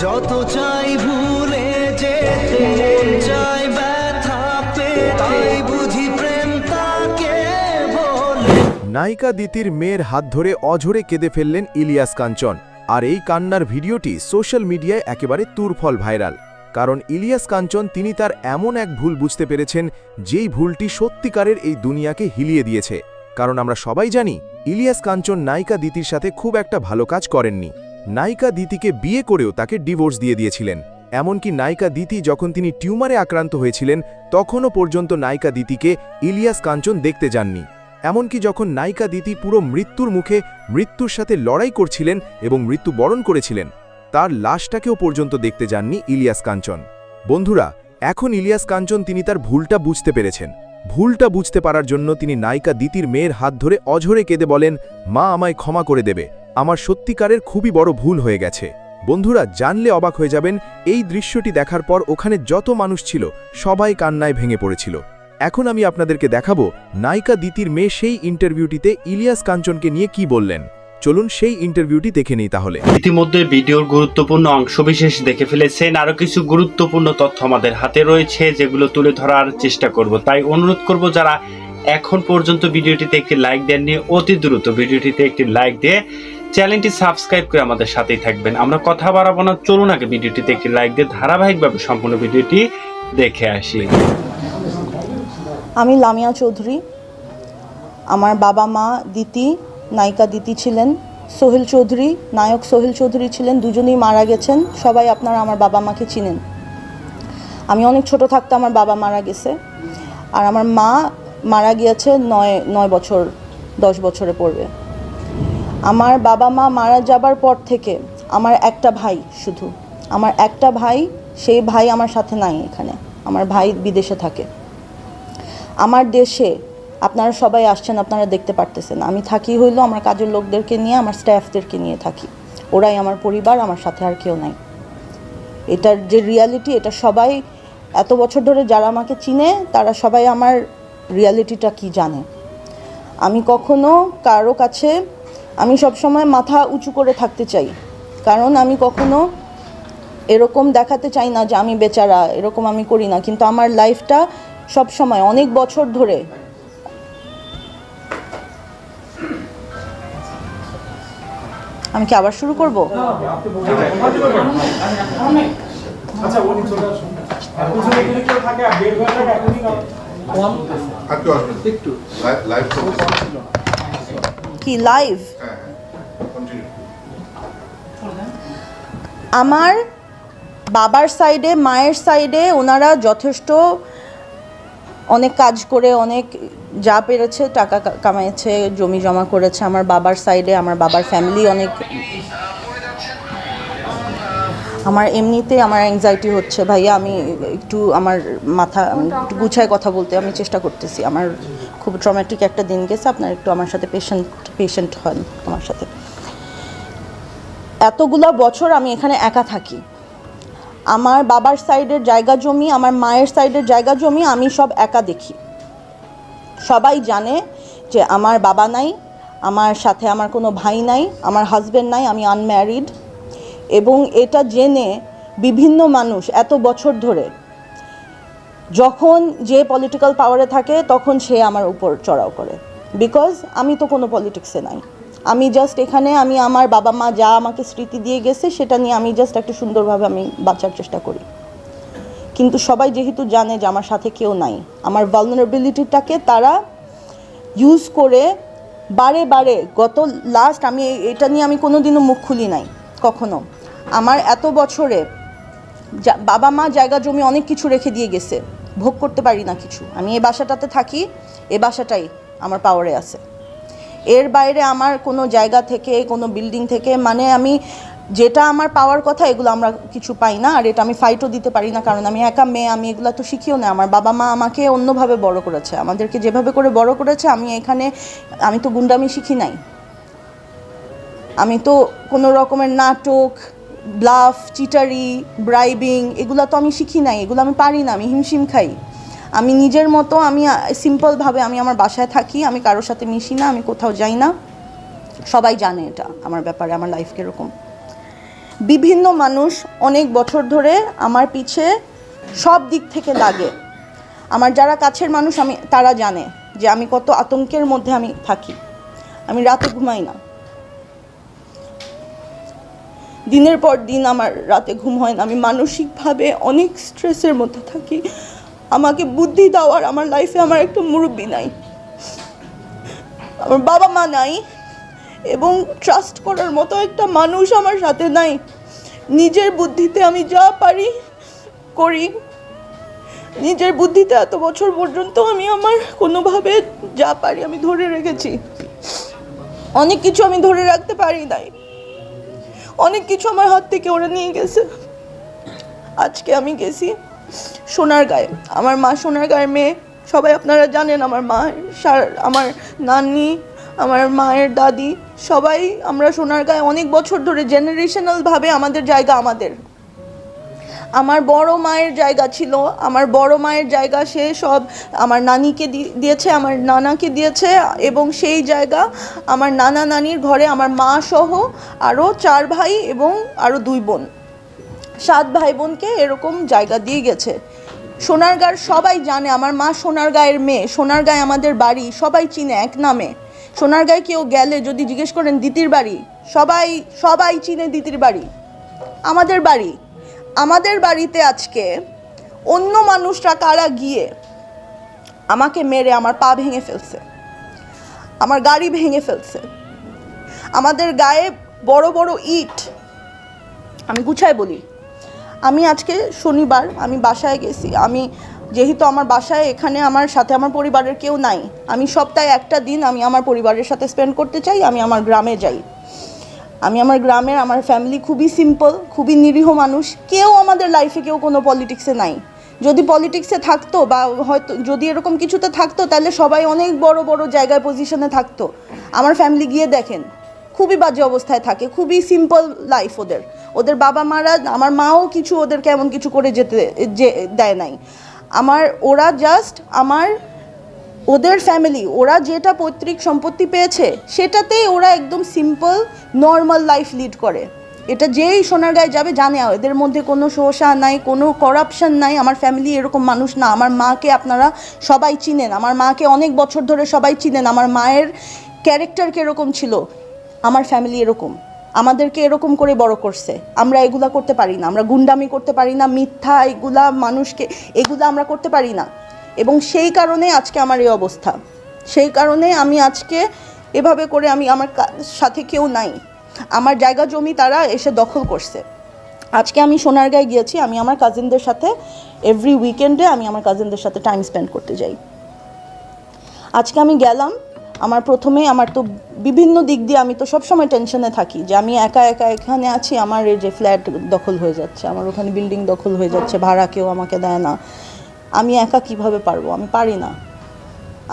যত চাই ভুলে যেতে চাই ব্যথা পেতে বুঝি প্রেম তাকে বলে। নায়িকা দিতির মেয়ের হাত ধরে অঝরে কেঁদে ফেললেন ইলিয়াস কাঞ্চন। আর এই কান্নার ভিডিওটি সোশ্যাল মিডিয়ায় একেবারে তুরফল ভাইরাল। কারণ ইলিয়াস কাঞ্চন তিনি তার এমন এক ভুল বুঝতে পেরেছেন, যেই ভুলটি সত্যিকারের এই দুনিয়াকে হিলিয়ে দিয়েছে। কারণ আমরা সবাই জানি ইলিয়াস কাঞ্চন নায়িকা দিতির সাথে খুব একটা ভালো কাজ করেননি। নায়িকা দিতিকে বিয়ে করেও তাকে ডিভোর্স দিয়ে দিয়েছিলেন। এমনকি নায়িকা দিতি যখন তিনি টিউমারে আক্রান্ত হয়েছিলেন, তখনও পর্যন্ত নায়িকা দিতিকে ইলিয়াস কাঞ্চন দেখতে যাননি। এমনকি যখন নায়িকা দিতি পুরো মৃত্যুর মুখে মৃত্যুর সাথে লড়াই করছিলেন এবং মৃত্যুবরণ করেছিলেন, তার লাশটাকেও পর্যন্ত দেখতে যাননি ইলিয়াস কাঞ্চন। বন্ধুরা, এখন ইলিয়াস কাঞ্চন তিনি তার ভুলটা বুঝতে পেরেছেন। ভুলটা বুঝতে পারার জন্য তিনি নায়িকা দিতির মেয়ের হাত ধরে অঝরে কেঁদে বলেন, মা আমায় ক্ষমা করে দেবে, আমার সত্যিকারের খুবই বড় ভুল হয়ে গেছে। বন্ধুরা, জানলে অবাক হয়ে যাবেন, এই দৃশ্যটি দেখার পর ওখানে যত মানুষ ছিল সবাই কান্নায় ভেঙে পড়েছিল। এখন আমি আপনাদেরকে দেখাবো নায়িকা দিতির মেয়ে সেই ইন্টারভিউটিতে ইলিয়াস কাঞ্চনকে নিয়ে কি বললেন। চলুন সেই ইন্টারভিউটি দেখে নিই তাহলে। ইতিমধ্যে ভিডিওর গুরুত্বপূর্ণ অংশবিশেষ দেখে ফেলেছেন, আরো কিছু গুরুত্বপূর্ণ তথ্য আমাদের হাতে রয়েছে যেগুলো তুলে ধরার চেষ্টা করব। তাই অনুরোধ করব, যারা এখন পর্যন্ত ভিডিওটিতে একটি লাইক দেননি, অতি দ্রুত ভিডিওটিতে একটি লাইক দিয়ে চ্যানেলটি সাবস্ক্রাইব করে আমাদের সাথেই থাকবেন। আমরা কথা বাড়াবো না, চলুন আগে ভিডিওটিতে একটি লাইক দিয়ে ধারাবাহিকভাবে সম্পূর্ণ ভিডিওটি দেখে আসি। আমি লামিয়া চৌধুরী। আমার বাবা মা দিতি, নায়িকা দিতি ছিলেন, সোহেল চৌধুরী, নায়ক সোহেল চৌধুরী ছিলেন, দুজনেই মারা গেছেন। সবাই আপনারা আমার বাবা মাকে চিনেন। আমি অনেক ছোট থাকতে আমার বাবা মারা গেছে, আর আমার মা মারা গিয়েছে 9 বছর 10 বছরে পড়বে। আমার বাবা মা মারা যাবার পর থেকে আমার একটা ভাই, শুধু আমার একটা ভাই, সেই ভাই আমার সাথে নাই এখানে। আমার ভাই বিদেশে থাকে। আমার দেশে আপনারা সবাই আসছেন, আপনারা দেখতে পারতেছেন। আমি থাকি হইলো আমার কাজের লোকদেরকে নিয়ে, আমার স্টাফদেরকে নিয়ে থাকি। ওরাই আমার পরিবার, আমার সাথে আর কেউ নাই। এটার যে রিয়ালিটি, এটা সবাই এত বছর ধরে যারা আমাকে চিনে তারা সবাই আমার রিয়ালিটিটা কি জানে। আমি কখনো কারো কাছে, আমি সবসময় মাথা উঁচু করে থাকতে চাই, কারণ আমি কখনো এরকম দেখাতে চাই না যে আমি বেচারা, এরকম আমি করি না। কিন্তু আমার লাইফটা সব সময় অনেক বছর ধরে, আমি কি আবার শুরু করব? কি লাইভ? আমার বাবার সাইডে, মায়ের সাইডে ওনারা যথেষ্ট অনেক কাজ করে, অনেক যা পেরেছে টাকা কামাইছে, জমি জমা করেছে। আমার বাবার সাইডে, আমার বাবার ফ্যামিলি অনেক। আমার এমনিতে আমার অ্যাংজাইটি হচ্ছে ভাইয়া, আমি একটু আমার মাথা একটু গুছায় কথা বলতে আমি চেষ্টা করতেছি। আমার খুব ট্রমেটিক একটা দিন গেছে, আপনার একটু আমার সাথে পেশেন্ট হন আমার সাথে। এতগুলা বছর আমি এখানে একা থাকি। আমার বাবার সাইডের জায়গা জমি, আমার মায়ের সাইডের জায়গা জমি আমি সব একা দেখি। সবাই জানে যে আমার বাবা নাই, আমার সাথে আমার কোনো ভাই নাই, আমার হাজব্যান্ড নাই, আমি আনম্যারিড। এবং এটা জেনে বিভিন্ন মানুষ এত বছর ধরে, যখন যে পলিটিক্যাল পাওয়ারে থাকে তখন সে আমার উপর চড়াও করে, বিকজ আমি তো কোনো পলিটিক্সে নাই। আমি জাস্ট এখানে, আমি আমার বাবা মা যা আমাকে স্মৃতি দিয়ে গেছে সেটা নিয়ে আমি জাস্ট একটা সুন্দরভাবে আমি বাঁচার চেষ্টা করি। কিন্তু সবাই যেহেতু জানে যে আমার সাথে কেউ নাই, আমার ভালনারেবিলিটিটাকে তারা ইউজ করে বারে বারে, গত লাস্ট, আমি এটা নিয়ে আমি কোনো দিনও মুখ খুলি নাই কখনো। আমার এত বছরে বাবা মা জায়গা জমি অনেক কিছু রেখে দিয়ে গেছে, ভোগ করতে পারি না কিছু। আমি এই বাসাটাতে থাকি, এই বাসাটাই আমার পাওয়ারে আছে। এর বাইরে আমার কোনো জায়গা থেকে, কোনো বিল্ডিং থেকে, মানে আমি যেটা আমার পাওয়ার কথা এগুলো আমরা কিছু পাই না। আর এটা আমি ফাইটও দিতে পারি না, কারণ আমি একা মেয়ে, আমি এগুলো তো শিখিও না। আমার বাবা মা আমাকে অন্যভাবে বড় করেছে, আমাদেরকে যেভাবে করে বড় করেছে, আমি এখানে, আমি তো গুন্ডামি শিখি নাই, আমি তো কোনো রকমের নাটক, ব্লাফ, চিটারি, ব্রাইবিং এগুলো তো আমি শিখি নাই, এগুলো আমি পারি না, আমি হিমশিম খাই। আমি নিজের মতো, আমি সিম্পলভাবে আমি আমার বাসায় থাকি, আমি কারোর সাথে মিশি না, আমি কোথাও যাই না। সবাই জানে এটা আমার ব্যাপারে, আমার লাইফ কীরকম। বিভিন্ন মানুষ অনেক বছর ধরে আমার পিছে সব দিক থেকে লাগে। আমার যারা কাছের মানুষ তারা জানে যে আমি কত আতঙ্কের মধ্যে আমি থাকি। আমি রাতে ঘুমাই না, দিনের পর দিন আমার রাতে ঘুম হয় না। আমি মানসিকভাবে অনেক স্ট্রেসের মধ্যে থাকি। আমাকে বুদ্ধি দেওয়ার আমার লাইফে আমার একটা মুরব্বি নাই, আমার বাবা মা নাই, এবং ট্রাস্ট করার মতো একটা মানুষ আমার সাথে নাই। নিজের বুদ্ধিতে আমি যা পারি করি। নিজের বুদ্ধিতে এত বছর পর্যন্ত আমি আমার কোনোভাবে যা পারি আমি ধরে রেখেছি। অনেক কিছু আমি ধরে রাখতে পারি নাই, অনেক কিছু আমার হাত থেকে ওরা নিয়ে গেছে। আজকে আমি গেছি সোনারগাঁয়ে। আমার মা সোনারগাঁয়ের মেয়ে, সবাই আপনারা জানেন। আমার মা, আমার নানি, আমার মায়ের দাদি, সবাই আমরা সোনারগাঁয়ে অনেক বছর ধরে জেনারেশনালভাবে আমাদের জায়গা আমাদের। আমার বড় মায়ের জায়গা ছিল, আমার বড় মায়ের জায়গা সে সব আমার নানিকে দিয়েছে, আমার নানাকে দিয়েছে, এবং সেই জায়গা আমার নানা নানির ঘরে আমার মা সহ আরও 4 ভাই এবং আরও 2 বোন, 7 ভাই বোনকে এরকম জায়গা দিয়ে গেছে। সোনারগাঁর সবাই জানে আমার মা সোনারগাঁয়ের মেয়ে। সোনারগাঁয়ে আমাদের বাড়ি, সবাই চিনে এক নামে। সোনারগাঁয়ে কেউ গেলে যদি জিজ্ঞেস করেন দিতির বাড়ি, সবাই চিনে দিতির বাড়ি। আমাদের বাড়িতে আজকে অন্য মানুষরা কারা গিয়ে আমাকে মেরে আমার পা ভেঙে ফেলছে, আমার গাড়ি ভেঙে ফেলছে, আমাদের গায়ে বড় বড় ইট। আমি গুছায় বলি, আমি আজকে শনিবার আমি বাসায় গেছি। যেহেতু আমার বাসায় এখানে আমার সাথে আমার পরিবারের কেউ নাই, আমি সপ্তাহে একটা দিন আমি আমার পরিবারের সাথে স্পেন্ড করতে চাই। আমি আমার গ্রামে যাই। আমি আমার গ্রামের, আমার ফ্যামিলি খুবই সিম্পল, খুবই নিরীহ মানুষ। কেউ আমাদের লাইফে কেউ কোনো পলিটিক্সে নাই। যদি পলিটিক্সে থাকতো বা হয়তো যদি এরকম কিছুতে থাকতো তাহলে সবাই অনেক বড় বড় জায়গায় পজিশনে থাকতো। আমার ফ্যামিলি গিয়ে দেখেন খুবই বাজে অবস্থায় থাকে, খুবই সিম্পল লাইফ ওদের বাবা মারা, আমার মাও কিছু ওদেরকে এমন কিছু করে দেয় নাই। ওরা জাস্ট ওদের ফ্যামিলি, ওরা যেটা পৈতৃক সম্পত্তি পেয়েছে সেটাতেই ওরা একদম সিম্পল নর্মাল লাইফ লিড করে। এটা যেই সোনারগাঁয়ে যাবে জানে এদের মধ্যে কোনো শোষা নাই, কোনো করাপশন নাই। আমার ফ্যামিলি এরকম মানুষ না। আমার মাকে আপনারা সবাই চিনেন, আমার মাকে অনেক বছর ধরে সবাই চিনেন। আমার মায়ের ক্যারেক্টার কীরকম ছিল, আমার ফ্যামিলি এরকম, আমাদেরকে এরকম করে বড় করছে। আমরা এগুলা করতে পারি না, আমরা গুন্ডামি করতে পারি না, মিথ্যা এগুলা মানুষকে এগুলা আমরা করতে পারি না। এবং সেই কারণে আজকে আমার এই অবস্থা। সেই কারণে আমি আজকে এভাবে করে আমার সাথে কেউ নাই, আমার জায়গা জমি তারা এসে দখল করছে। আজকে আমি সোনারগাঁয়ে গিয়েছি। আমি আমার কাজিনদের সাথে এভরি উইকেন্ডে আমি আমার কাজিনদের সাথে টাইম স্পেন্ড করতে যাই। আজকে আমি গেলাম। প্রথমে আমার তো বিভিন্ন দিক দিয়ে আমি তো সবসময় টেনশনে থাকি যে আমি একা এখানে আছি, আমার এই যে ফ্ল্যাট দখল হয়ে যাচ্ছে, আমার ওখানে বিল্ডিং দখল হয়ে যাচ্ছে, ভাড়া কেউ আমাকে দেয় না। আমি একা কিভাবে পারবো? আমি পারি না।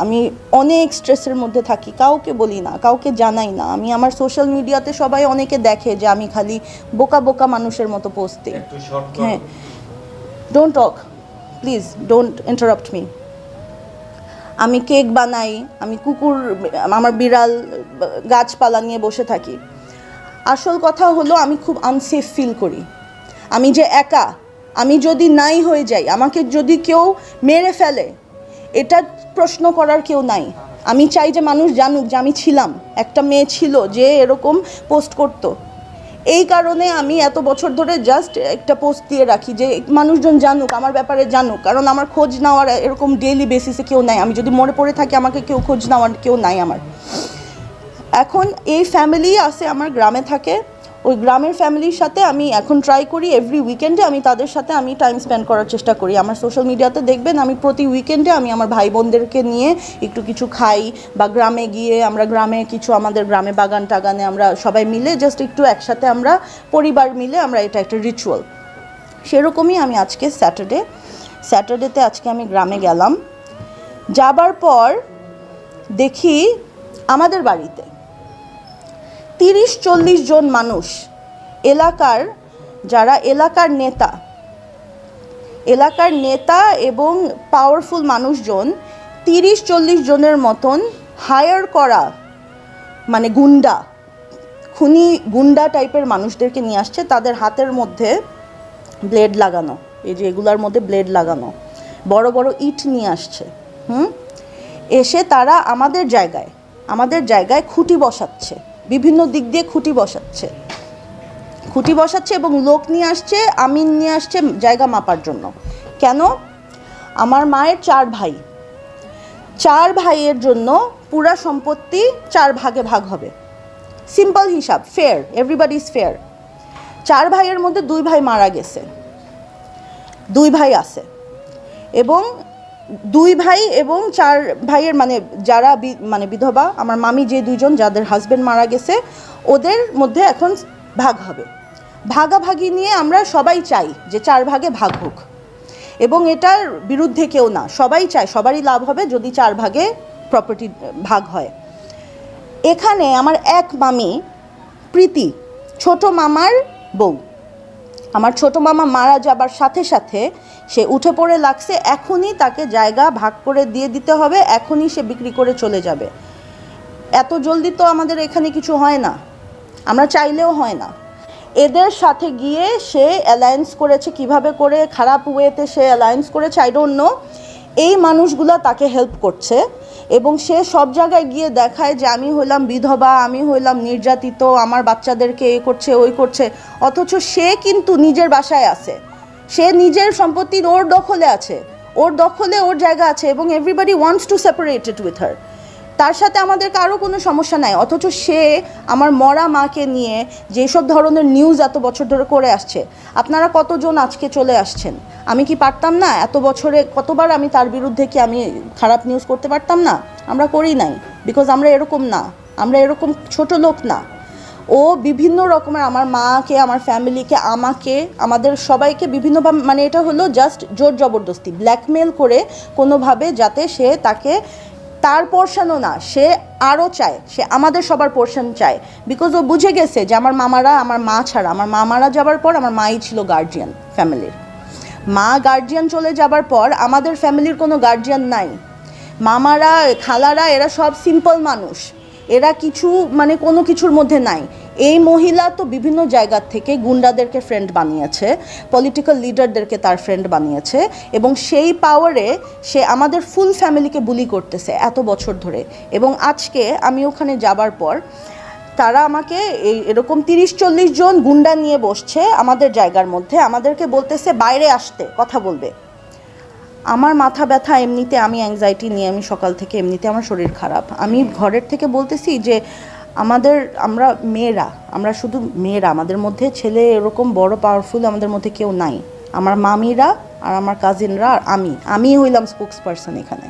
আমি অনেক স্ট্রেসের মধ্যে থাকি, কাউকে বলি না, কাউকে জানাই না। আমি আমার সোশ্যাল মিডিয়াতে সবাই অনেকে দেখে যে আমি খালি বোকা বোকা মানুষের মতো পোস্ট দিই। হ্যাঁ, don't talk please, don't interrupt me. আমি কেক বানাই, আমি আমার বিড়াল গাছপালা নিয়ে বসে থাকি। আসল কথা হলো আমি খুব আনসেফ ফিল করি। আমি যে একা, আমি যদি নাই হয়ে যাই, আমাকে যদি কেউ মেরে ফেলে, এটা প্রশ্ন করার কেউ নাই। আমি চাই যে মানুষ জানুক যে আমি ছিলাম, একটা মেয়ে ছিল যে এরকম পোস্ট করতো। এই কারণে আমি এত বছর ধরে জাস্ট একটা পোস্ট দিয়ে রাখি যে মানুষজন জানুক, আমার ব্যাপারে জানুক। কারণ আমার খোঁজ নেওয়ার এরকম ডেইলি বেসিসে কেউ নাই। আমি যদি মরে পড়ে থাকি আমাকে কেউ খোঁজ নেওয়ার কেউ নাই আমার। এখন এই ফ্যামিলি আছে আমার গ্রামে থাকে, ওই গ্রামের ফ্যামিলির সাথে আমি এখন ট্রাই করি এভরি উইকেন্ডে আমি তাদের সাথে আমি টাইম স্পেন্ড করার চেষ্টা করি। আমার সোশ্যাল মিডিয়াতে দেখবেন আমি প্রতি উইকেন্ডে আমি আমার ভাই বোনদেরকে নিয়ে একটু কিছু খাই, বা গ্রামে গিয়ে আমরা গ্রামে কিছু আমাদের গ্রামে বাগান টাগানে আমরা সবাই মিলে জাস্ট একটু একসাথে আমরা পরিবার মিলে আমরা এটা একটা রিচুয়াল। সেরকমই আমি আজকে স্যাটারডেতে আজকে আমি গ্রামে গেলাম। যাবার পর দেখি আমাদের বাড়িতে 30-40 জন মানুষ, যারা এলাকার নেতা এবং পাওয়ারফুল মানুষজন 30-40 জনের মতন হায়ার করা, মানে গুন্ডা, খুনি গুন্ডা টাইপের মানুষদেরকে নিয়ে আসছে, তাদের হাতের মধ্যে ব্লেড লাগানো, এই যে এগুলার মধ্যে ব্লেড লাগানো, বড় বড় ইট নিয়ে আসছে। এসে তারা আমাদের জায়গায় খুঁটি বসাচ্ছে, বিভিন্ন দিক দিয়ে খুঁটি বসাচ্ছে এবং লোক নিয়ে আসছে, আমিন নিয়ে আসছে জায়গা মাপার জন্য। কেন? আমার মায়ের 4 ভাইয়ের জন্য পুরা সম্পত্তি 4 ভাগে ভাগ হবে। সিম্পল হিসাব, ফেয়ার, এভরিবডি ইজ ফেয়ার। 4 ভাইয়ের মধ্যে 2 ভাই মারা গেছে, 2 ভাই আছে, এবং 2 ভাই এবং 4 ভাইয়ের মানে যারা মানে বিধবা, আমার মামি যে 2 জন যাদের হাজব্যান্ড মারা গেছে, ওদের মধ্যে এখন ভাগ হবে। ভাগাভাগি নিয়ে আমরা সবাই চাই যে 4 ভাগে ভাগ হোক, এবং এটার বিরুদ্ধে কেউ না, সবাই চায় সবারই লাভ হবে যদি 4 ভাগে প্রপার্টি ভাগ হয়। এখানে আমার এক মামি প্রীতি, ছোট মামার বউ, আমার ছোট মামা মারা যাবার সাথে সাথে সে উঠে পড়ে লাগছে, এখনই তাকে জায়গা ভাগ করে দিয়ে দিতে হবে, এখনই সে বিক্রি করে চলে যাবে। এত জলদি তো আমাদের এখানে কিছু হয় না, আমরা চাইলেও হয় না। এদের সাথে গিয়ে সে অ্যালায়েন্স করেছে, কিভাবে করে খারাপ ওয়েতে সে অ্যালায়েন্স করেছে আই ডোন্ট নো। এই মানুষগুলা তাকে হেল্প করছে এবং সে সব জায়গায় গিয়ে দেখায় যে আমি হইলাম বিধবা, আমি হইলাম নির্যাতিত, আমার বাচ্চাদেরকে এ করছে ওই করছে, অথচ সে কিন্তু নিজের বাসায় আছে, সে নিজের সম্পত্তি ওর দখলে আছে, ওর দখলে ওর জায়গা আছে, এবং everybody wants to separate it with her. তার সাথে আমাদের কারো কোনো সমস্যা নাই, অথচ সে আমার মরা মাকে নিয়ে যেসব ধরনের নিউজ এত বছর ধরে করে আসছে, আপনারা কতজন আজকে চলে আসছেন, আমি কি পারতাম না এত বছরে কতবার আমি তার বিরুদ্ধে কি আমি খারাপ নিউজ করতে পারতাম না? আমরা করি নাই, বিকজ আমরা এরকম না, আমরা এরকম ছোট লোক না। ও বিভিন্ন রকমের আমার মাকে, আমার ফ্যামিলিকে, আমাকে, আমাদের সবাইকে বিভিন্নভাবে, মানে এটা হলো জাস্ট জোর জবরদস্তি, ব্ল্যাকমেল করে কোনোভাবে যাতে সে তাকে, তার পোর্শনও না, সে আরও চায়, সে আমাদের সবার পোর্শন চায়, বিকজ ও বুঝে গেছে যে আমার মামারা, আমার মা ছাড়া, আমার মা মারা যাবার পর আমার মাই ছিল গার্জিয়ান ফ্যামিলির। মা গার্জিয়ান চলে যাবার পর আমাদের ফ্যামিলির কোনো গার্জিয়ান নাই। মামারা, খালারা এরা সব সিম্পল মানুষ, এরা কিছু মানে কোনো কিছুর মধ্যে নাই। এই মহিলা তো বিভিন্ন জায়গা থেকে গুন্ডাদেরকে ফ্রেন্ড বানিয়েছে, পলিটিক্যাল লিডারদেরকে তার ফ্রেন্ড বানিয়েছে, এবং সেই পাওয়ারে সে আমাদের ফুল ফ্যামিলিকে বুলি করতেছে এত বছর ধরে। এবং আজকে আমি ওখানে যাবার পর তারা আমাকে এরকম 30-40 জন গুন্ডা নিয়ে বসছে আমাদের জায়গার মধ্যে, আমাদেরকে বলতেছে বাইরে আসতে, কথা বলবে। আমার মাথা ব্যথা এমনিতে, আমি অ্যাংজাইটি নিয়ে, আমি সকাল থেকে এমনিতে আমার শরীর খারাপ, আমি ঘরের থেকে বলতেছি যে আমরা মেয়েরা, আমরা শুধু মেয়েরা, আমাদের মধ্যে ছেলে এরকম বড় পাওয়ারফুল আমাদের মধ্যে কেউ নাই। আমার মামিরা আর আমার কাজিনরা আর আমি হইলাম স্পোক্স পারসন এখানে।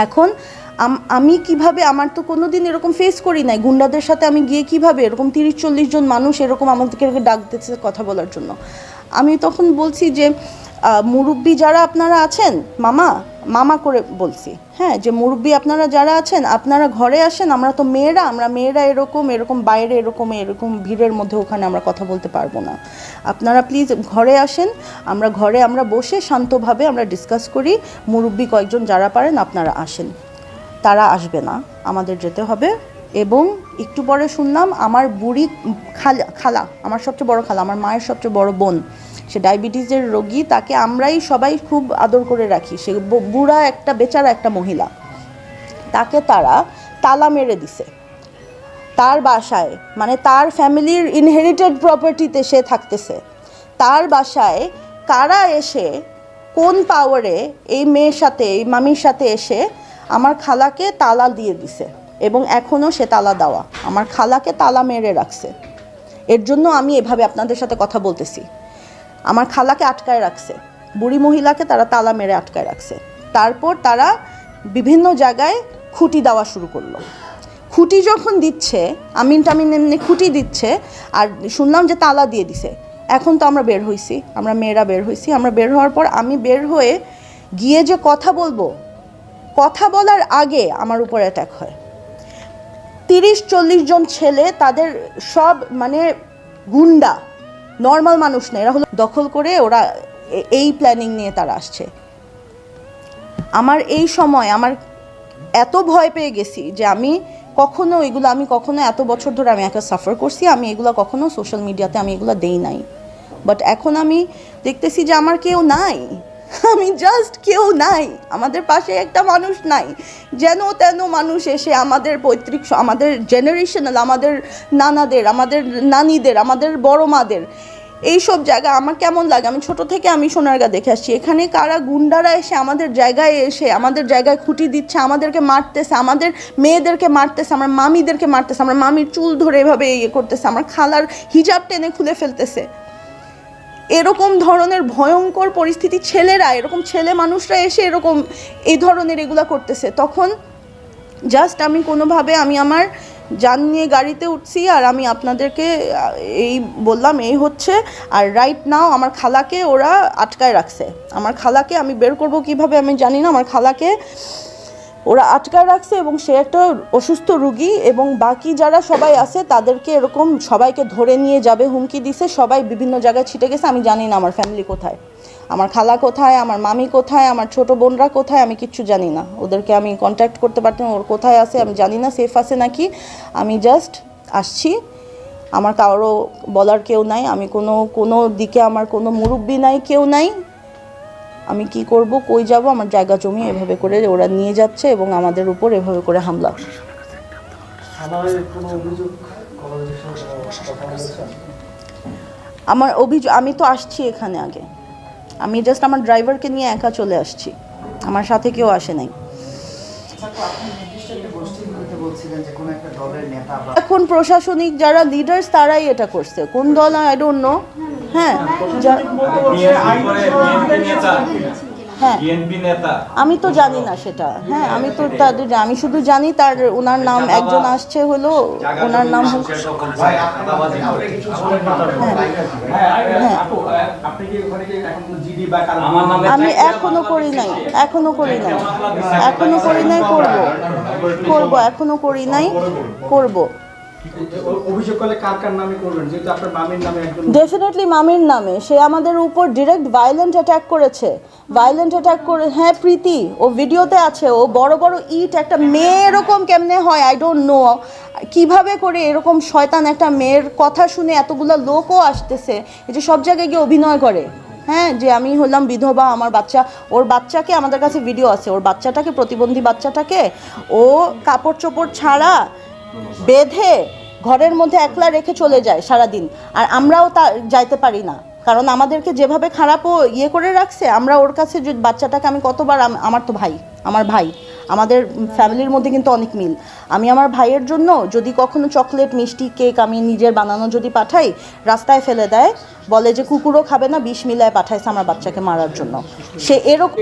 এখন আমি কিভাবে, আমার তো কোনো দিন এরকম ফেস করি নাই, গুন্ডাদের সাথে আমি গিয়ে কিভাবে এরকম 30-40 জন মানুষ এরকম আমাদেরকে ডাক দিতেছে কথা বলার জন্য। আমি তখন বলছি যে মুরব্বি যারা আপনারা আছেন, মামা করে বলছি, হ্যাঁ, যে মুরব্বি আপনারা যারা আছেন আপনারা ঘরে আসেন, আমরা তো মেয়েরা, আমরা মেয়েরা এরকম বাইরে এরকম ভিড়ের মধ্যে ওখানে আমরা কথা বলতে পারবো না, আপনারা প্লিজ ঘরে আসেন, আমরা বসে শান্তভাবে আমরা ডিসকাস করি, মুরব্বি কয়েকজন যারা পারেন আপনারা আসেন। তারা আসবে না, আমাদের যেতে হবে। এবং একটু পরে শুনলাম আমার বুড়ি খালা, আমার সবচেয়ে বড় খালা, আমার মায়ের সবচেয়ে বড় বোন, সে ডায়াবেটিসের রোগী, তাকে আমরাই সবাই খুব আদর করে রাখি, সে বুড়া একটা বেচারা একটা মহিলা, তাকে তারা তালা মেরে দিছে তার বাসায়, মানে তার ফ্যামিলির ইনহেরিটেড প্রপার্টিতে সে থাকতেছে, তার বাসায় কারা এসে কোন পাওয়ারে এই মেয়ের সাথে, এই মামির সাথে এসে আমার খালাকে তালা দিয়ে দিছে, এবং এখনও সে তালা দেওয়া, আমার খালাকে তালা মেরে রাখছে। এর জন্য আমি এভাবে আপনাদের সাথে কথা বলতেছি, আমার খালাকে আটকায় রাখছে, বুড়ি মহিলাকে তারা তালা মেরে আটকায় রাখছে। তারপর তারা বিভিন্ন জায়গায় খুঁটি দেওয়া শুরু করলো। খুঁটি যখন দিচ্ছে, আমিন এমনি খুঁটি দিচ্ছে, আর শুনলাম যে তালা দিয়ে দিছে। এখন তো আমরা বের হয়েছি, আমরা মেয়েরা বের হয়েছি, আমরা বের হওয়ার পর আমি বের হয়ে গিয়ে যে কথা বলবো, কথা বলার আগে আমার উপর অ্যাটাক হয়। 30-40 জন ছেলে, তাদের সব মানে গুন্ডা, নর্মাল মানুষ না, এরা হলো দখল করে, ওরা এই প্ল্যানিং নিয়ে তারা আসছে। আমার এই সময় আমার এত ভয় পেয়ে গেছি যে আমি কখনো এগুলো আমি কখনো এত বছর ধরে আমি একা সাফার করছি, আমি এগুলো কখনো সোশ্যাল মিডিয়াতে আমি এগুলো দেই নাই। বাট এখন আমি দেখতেছি যে আমার কেউ নাই, আমি জাস্ট কেউ নাই, আমাদের পাশে একটা মানুষ নাই। যেন তেন মানুষ এসে আমাদের পৈতৃক, আমাদের জেনারেশনাল, আমাদের নানাদের, আমাদের নানিদের, আমাদের বড় মাদের এইসব জায়গা আমার কেমন লাগে। আমি ছোট থেকে আমি সোনারগাঁ দেখে আসছি, এখানে কারা গুন্ডারা এসে আমাদের জায়গায় এসে আমাদের জায়গায় খুঁটি দিচ্ছে, আমাদেরকে মারতেছে, আমাদের মেয়েদেরকে মারতেছে, আমার মামিদেরকে মারতেছে, আমার মামির চুল ধরে এভাবে ইয়ে করতেছে, আমার খালার হিজাব টেনে খুলে ফেলতেছে। এরকম ধরনের ভয়ঙ্কর পরিস্থিতি, ছেলেরা এরকম ছেলে মানুষরা এসে এরকম এই ধরনের এগুলা করতেছে। তখন জাস্ট আমি কোনোভাবে আমি আমার যান নিয়ে গাড়িতে উঠছি, আর আমি আপনাদেরকে এই বললাম এই হচ্ছে। আর রাইট নাও আমার খালাকে ওরা আটকায় রাখছে, আমার খালাকে আমি বের করব কিভাবে আমি জানি না, আমার খালাকে ওরা আটকায় রাখছে এবং সে একটা অসুস্থ রুগী, এবং বাকি যারা সবাই আছে তাদেরকে এরকম সবাইকে ধরে নিয়ে যাবে হুমকি দিছে, সবাই বিভিন্ন জায়গায় ছিটে গেছে। আমি জানি না আমার ফ্যামিলি কোথায়, আমার খালা কোথায়, আমার মামি কোথায়, আমার ছোট বোনরা কোথায়, আমি কিচ্ছু জানি না। ওদেরকে আমি কন্ট্যাক্ট করতে পারতাম, ওর কোথায় আছে আমি জানি না, সেফ আছে নাকি। আমি জাস্ট আসছি, আমার কারো বলার কেউ নাই, আমি কোনো দিকে আমার কোনো মুরব্বি নাই, কেউ নাই। আমি কি করব, কই যাব, আমার জায়গা জমি এভাবে করে ওরা নিয়ে যাচ্ছে এবং আমাদের উপর এভাবে করে হামলা। আমার অভিযোগ, আমি তো আসছি এখানে আগে, আমি জাস্ট আমার ড্রাইভারকে নিয়ে একা চলে আসছি, আমার সাথে কেউ আসে নাই। এখন প্রশাসনিক যারা লিডার্স তারাই এটা করছে, কোন দল আই ডোন্ট নো। হ্যাঁ হ্যাঁ আমি তো জানি না সেটা। হ্যাঁ আমি তো তাদের, আমি শুধু জানি তার ওনার নাম একজন আসছে হলো, ওনার নাম আমি এখনো করি নাই, এখনো করি নাই, এখনো করি নাই, করব, এখনো করি নাই, করব। অভিযোগ করলে কার নামে করবেন, যেহেতু আপনার মামির নামে একজন? ডেফিনেটলি মামির নামে। সে আমাদের উপর ডিরেক্ট ভায়োলেন্ট অ্যাটাক করেছে, ভায়োলেন্ট অ্যাটাক করে। হ্যাঁ প্রীতি, ও ভিডিওতে আছে, ও বড় বড় ইট, একটা মেয়ে এরকম কেমনে হয় আই ডোন্ট নো, কিভাবে করে এরকম শয়তান একটা মেয়ের কথা শুনে এতগুলো লোকও আসতেছে, এই যে সব জায়গায় গিয়ে অভিনয় করে। হ্যাঁ যে আমি হলাম বিধবা, আমার বাচ্চা, ওর বাচ্চাকে আমাদের কাছে ভিডিও আছে, ওর বাচ্চাটাকে, প্রতিবন্ধী বাচ্চাটাকে ও কাপড় চোপড় ছাড়া বেঁধে ঘরের মধ্যে একলা রেখে চলে যায় সারাদিন, আর আমরাও তা যাইতে পারি না, কারণ আমাদেরকে যেভাবে খারাপও ইয়ে করে রাখছে। আমরা ওর কাছে যে বাচ্চাটাকে, আমি কতবার, আমার তো ভাই, আমার ভাই, আমাদের ফ্যামিলির মধ্যে কিন্তু অনেক মিল। আমি আমার ভাইয়ের জন্য যদি কখনো চকলেট, মিষ্টি, কেক আমি নিজের বানানো যদি পাঠাই, রাস্তায় ফেলে দেয়, বলে যে কুকুরও খাবে না, বিষ মিলায় পাঠাইছে আমার বাচ্চাকে মারার জন্য। সে এরকম,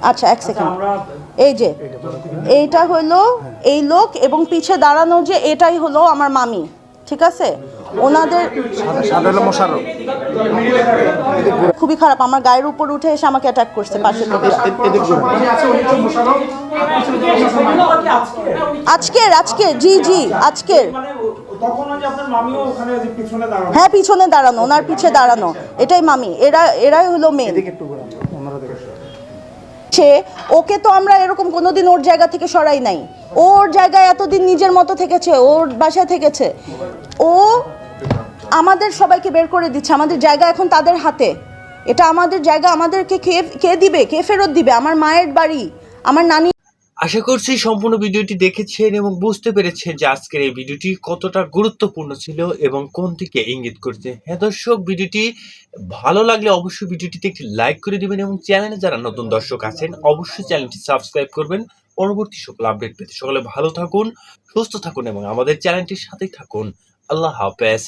আচ্ছা এক সেকেন্ড, এই যে এইটা হলো এই লোক, এবং পিছে দাঁড়ানো যে এটাই হলো আমার মামি, ঠিক আছে? ওনাদের খুবই খারাপ, আমার গায়ের উপর উঠে এসে আমাকে অ্যাটাক করছে পাশের লোকেরা। আজকের জি আজকের, হ্যাঁ পিছনে দাঁড়ানো, ওনার পিছে দাঁড়ানো, এটাই মামি, এরাই হলো মেয়ে। সে ওকে তো আমরা এরকম কোনোদিন ওর জায়গা থেকে সরাই নাই, ওর জায়গায় এতদিন নিজের মতো থেকেছে, ওর বাসায় থেকেছে, ও আমাদের সবাইকে বের করে দিচ্ছে, আমাদের জায়গা এখন তাদের হাতে, এটা আমাদের জায়গা, আমাদেরকে কে দিবে, কে ফেরত দিবে? আমার মায়ের বাড়ি, আমার নানি। আশা করছি সম্পূর্ণ ভিডিওটি দেখেছেন এবং বুঝতে পেরেছেন যে আজকের এই ভিডিওটি কতটা গুরুত্বপূর্ণ ছিল এবং কোন দিকে ইঙ্গিত করছে। হ্যাঁ দর্শক, ভিডিওটি ভালো লাগলে অবশ্যই ভিডিওটিতে একটি লাইক করে দিবেন এবং চ্যানেলে যারা নতুন দর্শক আছেন অবশ্যই চ্যানেলটি সাবস্ক্রাইব করবেন পরবর্তী সকল আপডেট পেতে। সকলে ভালো থাকুন, সুস্থ থাকুন এবং আমাদের চ্যানেলটির সাথেই থাকুন। আল্লাহ হাফেজ।